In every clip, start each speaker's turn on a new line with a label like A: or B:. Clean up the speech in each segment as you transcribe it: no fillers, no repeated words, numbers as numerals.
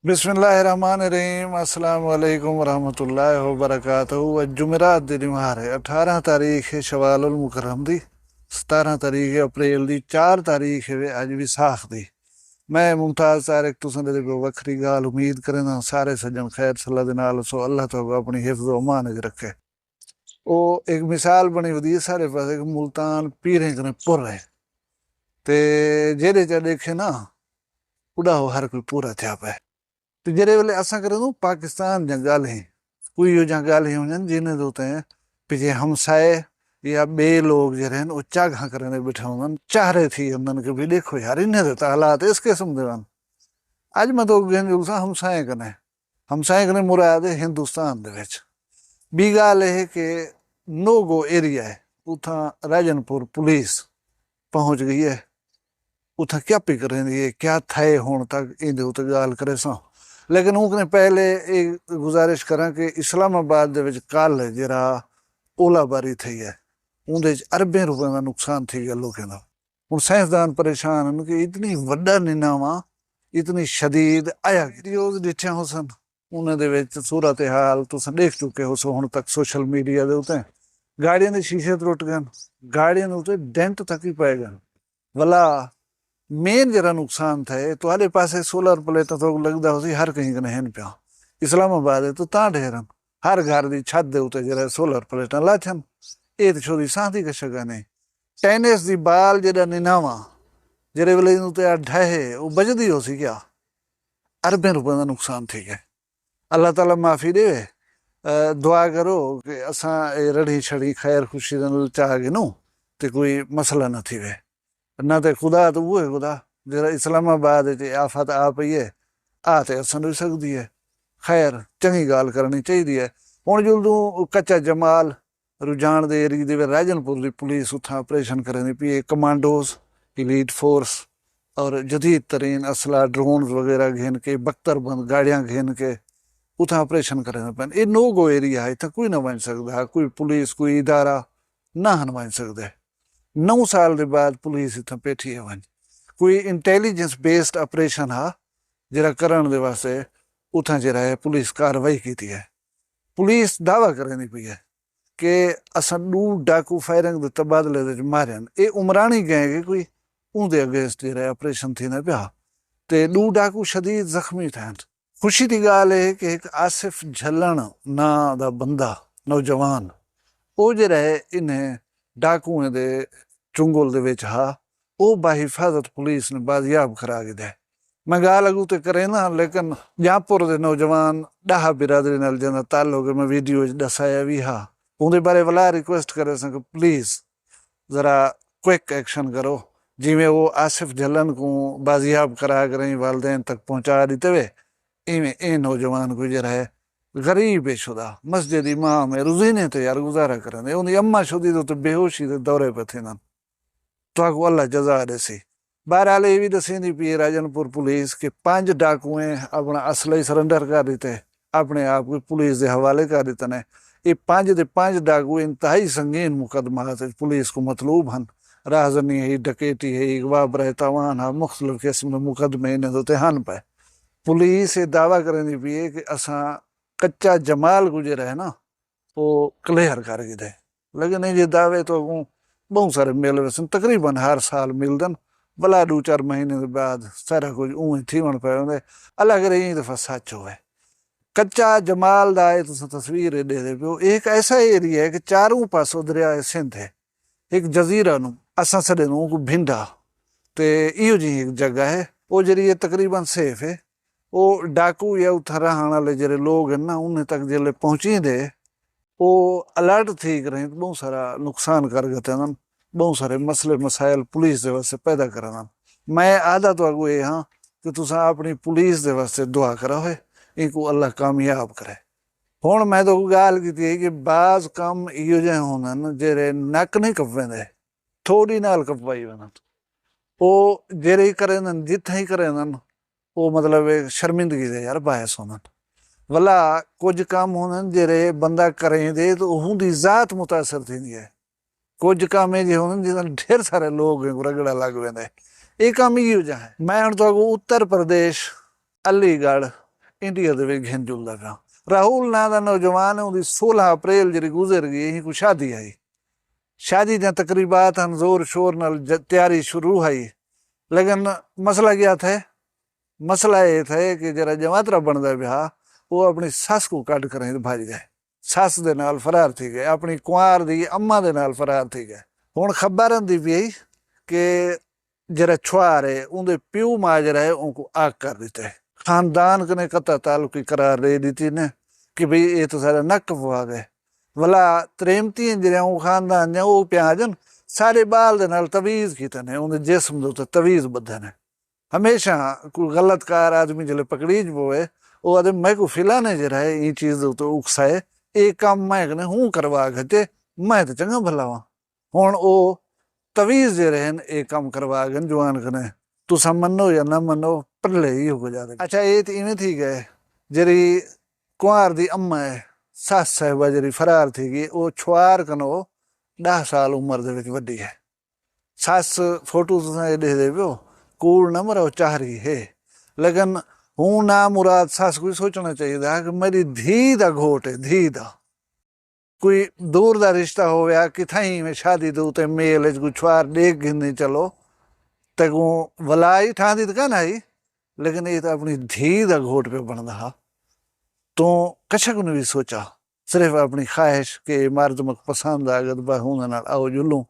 A: बिस्मिल्लाहिर्रहमानिर्रहीम अस्सलाम वालेकुम वरहमतुल्लाहि वबरकातुहू। अज जुमेरात दी निमार है 18 तारीख है शवालुल मुकर्रम दी, 17 तारीख है अप्रैल दी, 4 तारीख है अज विसाख दी। मैं मुमताज तारिक तुसां दे कोई वखरी गाल उम्मीद करें सारे सज्जन खैर सल्ला दे नाल सो अल्लाह तो अपनी हिफ्ज़ व अमान च रखे। वो एक मिसाल बनी हुई है सारे पास एक मुल्तान पीरें कने पुर है ते जेड़े च देखे ना उड़ा हो हर कोई पूरा थिया पे। तो जॾहिं वेले असां करे थो पाकिस्तान जा ॻाल्हि कोई इहो जा ॻाल्हि हुजनि जिन ते उते पंहिंजे हमसाए या ॿिए लोग जहिड़े आहिनि उहे चागां करे बीठा हूंदा आहिनि, चाहरे थी उन्हनि खे भई ॾेखो यार इन ते त हालात इस क़िस्म दे आहिनि। अॼु मां तो कंहिंजो सां हमसाए कने मुराद हिंदुस्तान दे विच। ॿी ॻाल्हि है कि नो गो एरिया है उतां राजनपुर पुलिस पहुंच गई है, उतां क्या पी करेंदी है क्या थे हुण तक इंदे उते ॻाल्हि करे सां। लेकिन उनके पहले एक गुजारिश करा कि इस्लामाबाद दे विच कल जरा ओलाबारी थी है, उनके अरबें रुपए का नुकसान थी गया लोगों का। हूँ साइंसदान परेशान हैं कि इतनी वड्डा निनावा इतनी शदीद आया वीडियोज डिठिया हो सन उन्हें सूरत हाल तुम देख चुके हो सो हुण तक सोशल मीडिया के उत्ते गाड़ियों के शीशे टुट गए, गाड़ियों के उत्ते डेंट तक ही पै गए। भला मेन जरा नुकसान थे तो आले पासे सोलर प्लेट तो लगता हो हर कहीं कने हैं पिया। इस्लामाबाद है तो ता ढेरन हर घर की छत दे उत्ते जरा सोलर प्लेटा लाथन ये तो छोरी सांधी के शगा ने टेनिस की बाल जेड़ा निनावा जेरे वेले उत्ते ढहे वो बजदी हो सी क्या अरबें रुपए का नुकसान थी गया। अल्लाह ताला माफ़ी दे। दुआ करो कि असां रड़ी छड़ी खैर खुशी चाह गिनूं तो कोई मसला न थी वे ना तो खुदा तो वो है खुदा जरा इस्लामाबाद आफत आ पई है आ तो असन भी सकती है। खैर चंगी गाल करनी चाहिए है। हूँ जो कच्चा जमाल रुझान के एरिए के राजनपुर की पुलिस उतना ऑपरेशन करें पी है, कमांडोज इलीट फोर्स और जदीद तरीन असला ड्रोन वगैरह घेन के बख्तरबंद गाड़ियां घेन के उतना ऑपरेशन करें पैन। ये नो गो एरिया है इतना कोई ना बन सकता, कोई पुलिस कोई इदारा ना हन बन सकते। 9 साल के बाद पुलिस इतना बैठी है वन कोई इंटेलिजेंस बेस्ड ऑपरेशन हा जरा करण दे वास्ते उतना जरा है पुलिस कार्रवाई की है। पुलिस दावा करें पी है कि असां 2 डाकू फायरिंग के तबादले मारियन ये उमरानी गैंग कोई उनके अगेंस्ट जरा ऑपरेशन थी पिया ते 2 डाकू शदीद जख्मी थे। खुशी की गाल है कि एक आसिफ झल्लन ना दा बंदा नौजवान वो जरा है इन्हें डाकुएं दे चुंगल दे विच हा वो बाहिफाजत पुलिस ने बाजियाब करा के दे। मैं गाल अगू तो करे ना लेकिन जापुर के नौजवान डाहा बिरादरी नाल जंदा ताल्लुक मैं वीडियो दसाया भी हा उनके बारे वाला रिक्वेस्ट करे कि प्लीज जरा क्विक एक्शन करो जिमें वो आसिफ झल्लन को बाजियाब करा कर वालदेन तक पहुंचा दीते वे इवें ए नौजवान को जरा है गरीब बेशुदा मस्जिद इमाम है रुजीने तो यार गुजारा करें उनकी अम्मा शुदी तो बेहोशी के दौरे पे थे तो आगू अल्लाह जजा देसी। बहरहाल ये भी दसी पी राजनपुर पुलिस के 5 डाकुएं अपना असले सरेंडर कर दिते अपने आप को पुलिस के हवाले कर दिते ने। ये 5 दे 5 डाकू इंतहाई संगीन मुकदमा पुलिस को मतलूब हैं। राहजनी है डकैती है अगवा बरहतावान है मुख्तलिफ किस्म के मुकदमे इन्हें तो हन पे। पुलिस ये दावा करें पी है कि असा कच्चा जमाल गुजर है ना वो क्लियर कर दे लेकिन ये दावे तो बहुत सारे मिल वैसे तकरीबन हर साल मिलदन भला 2-4 महीने के बाद सारा कुछ ऊँ थी वन पे होंगे अलग करे ये दफा सच हो कच्चा जमाल दा तुम तस्वीर दे दे पियो। एक ऐसा एरिया है कि चारों पासों दरिया सिंध है एक जजीरा नु असा सदे को भिंडा ते इो जी एक जगह है वो जरिए तकरीबन सेफ है। वो डाकू या उथा रहने वाले जरे लोग हैं ना उन्हें तक जल्द पहुंची दे वो अलर्ट थी करें बहुत सारा नुकसान कर गए बहुत सारे मसले मसाइल पुलिस के वास्ते पैदा करना। मैं आदा तो अगू ये हाँ कि तुसा अपनी पुलिस के वास्ते दुआ करो है इनको अल्लाह कामयाब करे। हुण मैं तो गाल की कि बाज कम इो जे होंगे जेरे नक नहीं कपवेंदे थोड़ी नाल कपवाई वन वो जेरे करे जिथे ही करे वो मतलब एक शर्मिंदगी दे यार बायस होना भला कुछ काम होने जेरे बंदा करें दे तो उनकी जात मुतासर थी है। कुछ काम है जो होने जिस ढेर सारे लोग रगड़ा लग वेंदे ये काम ही हो जाए। मैं हम तो उत्तर प्रदेश अलीगढ़ इंडिया दे विच घिन जुलदा पिया। राहुल नां दा नौजवान है, उहदी 16 अप्रैल जिहड़ी गुजर गई, यही कोई शादी आई, शादी दी तकरीबात हैं जोर शोर नाल तैयारी शुरू है, लेकिन मसला क्या थे? मसला ये थे कि जरा जमातरा बनता ब्याह वो अपनी सस को कट कर भज गए, सस दे नाल फरार थी गए, अपनी कुंवार दी अम्मा दे नाल फरार थी गए। हुण खबर आंदी पई कि जरा छुआर है उनके प्यू माजरा है उनको आग कर दिता है, खानदान कने कता ताल्लुकी करार दे दी ने कि भाई ये तो सारा नक पवा गए। भला त्रेमती जरा खानदान ने वो प्याजन सारे बाल दे नाल तवीज़ कीते ने, उनके जिस्म दे उत्ते तवीज़ बधे ने। हमेशा कोई गलत कार आदमी जल्द पकड़ीज पोए वो आदे मैं को फिलाने जरा है ये चीज तो उकसाए ये काम मैं कने हूं करवा गए, मैं तो चंगा भला वा। हुण ओ तवीज़ जे रहन ये काम करवा गए जवान कने, तुसा मनो या ना मनो पहले ही हो जाते। अच्छा ये तो इवें थी गए, जरी कुंवार दी अम्मा है सस साहिबा जरी फरार थी गई, वो छुआर कनो 10 साल उम्र दे विच वड्डी है। सस फोटो तुसा दे दे पियो कूड़ न मरो चाह रही है, लेकिन हूं ना मुराद सस को सोचना चाहिए कि मेरी धी दा घोट है, धी दा कोई दूर दा रिश्ता हो गया कि थई में शादी दो ते मेल कोई छुआर देख गिननी चलो ते को वलाई ठांदी तो कहना आई, लेकिन ये तो अपनी धी दा घोट पे बनदा हा। तो कशक ने भी सोचा सिर्फ अपनी ख्वाहिश के मर्द मक पसंद आ गया हूं नाल आओ जुलूं।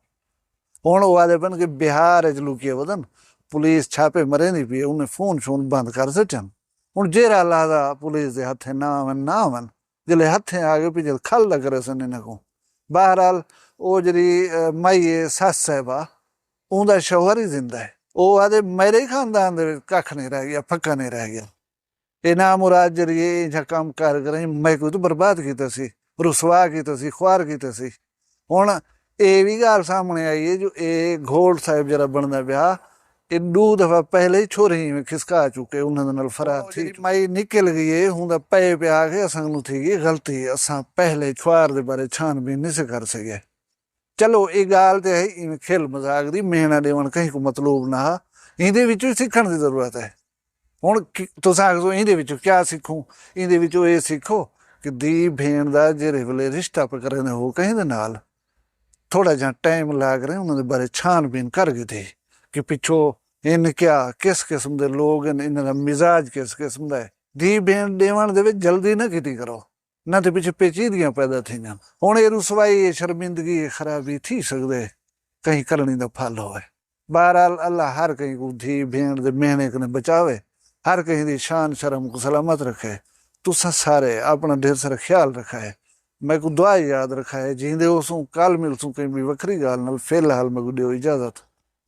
A: हुण वो आदे बन के बिहार च लुकिए वदन, पुलिस छापे मरे नहीं पी, उन्हें फोन शोन बंद कर सचन। हुण जेरा लादा पुलिस दे हथे ना आवन जिले हथे आ गए पिछले खल दा करे सन इन्हां को। बहरहाल वो जरी माई सस साहिबा उनदा शौहर ही जिंदा है, वो आदे मेरे खानदान दे कख नहीं रह गया, पक्का नहीं रह गया। ये ना मुराद जरिए इन्हां काम कर कर मैं को तो बर्बाद कीता सी, रुसवा कीता सी, ख्वार कीता सी। हुण ये भी गल सामने आई है जो ये घोट साहिब जरा बनदा ब्याह ये 2 दफा पहले ही छोरी में खिसका चुके, उन्होंने नाल फरार थी माई निकल गई है। हुंदा पे पे आके असां थी गई गलती, असां पहले छुआर दे बारे छानबीन नहीं से कर सके। चलो ये गाल तो है खेल मजाक दी, मेहना देवन कहीं को मतलूब ना हा, इहदे विचों सीखण दी जरूरत है। हुण तुसां आखदो इहदे विचों क्या सीखूं, इहदे विचों ये सीखो कि धी भेण दा जेरे वेले रिश्ता पकड़ने हो कहीं दे नाल थोड़ा जा टाइम लाग रहे उन्होंने बारे छानबीन कर गई थी कि पिछो इन क्या किस किस्म के लोग इन्होंने मिजाज किस किस्म का है। धी भेण देवन दे विच जल्दी ना किती करो, ना तो पिछे पेचीदगियां पैदा थी। हुण ये रुसवाई ये शर्मिंदगी ये खराबी थी सकदे कहीं करनी दा फल होवे। बहरहाल अल्लाह हर कहीं को धी भेण दे मेहने कने बचावे, हर कहीं दी शान शर्म को सलामत रखे। तुसा सारे अपना ढेर सारा ख्याल रखा है, मैं को दुआ याद रखा है, जींदे होसूं कल मिलसूं कहीं भी वखरी गाल नाल। फिलहाल मैं को दियो इजाजत,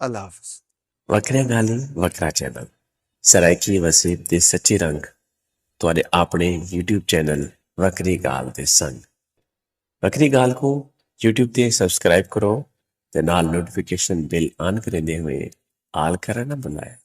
A: अल्लाह हाफिज।
B: वखरिया गाली वखरा चैनल सराइकी वसीब दे सच्चे रंग तुहाडे अपने YouTube चैनल वखरी गाल दे संग। वखरी गाल को YouTube ते सब्सक्राइब करो ते नाल नोटिफिकेशन बिल ऑन करेंदे हुए आल करना ना भुलाए।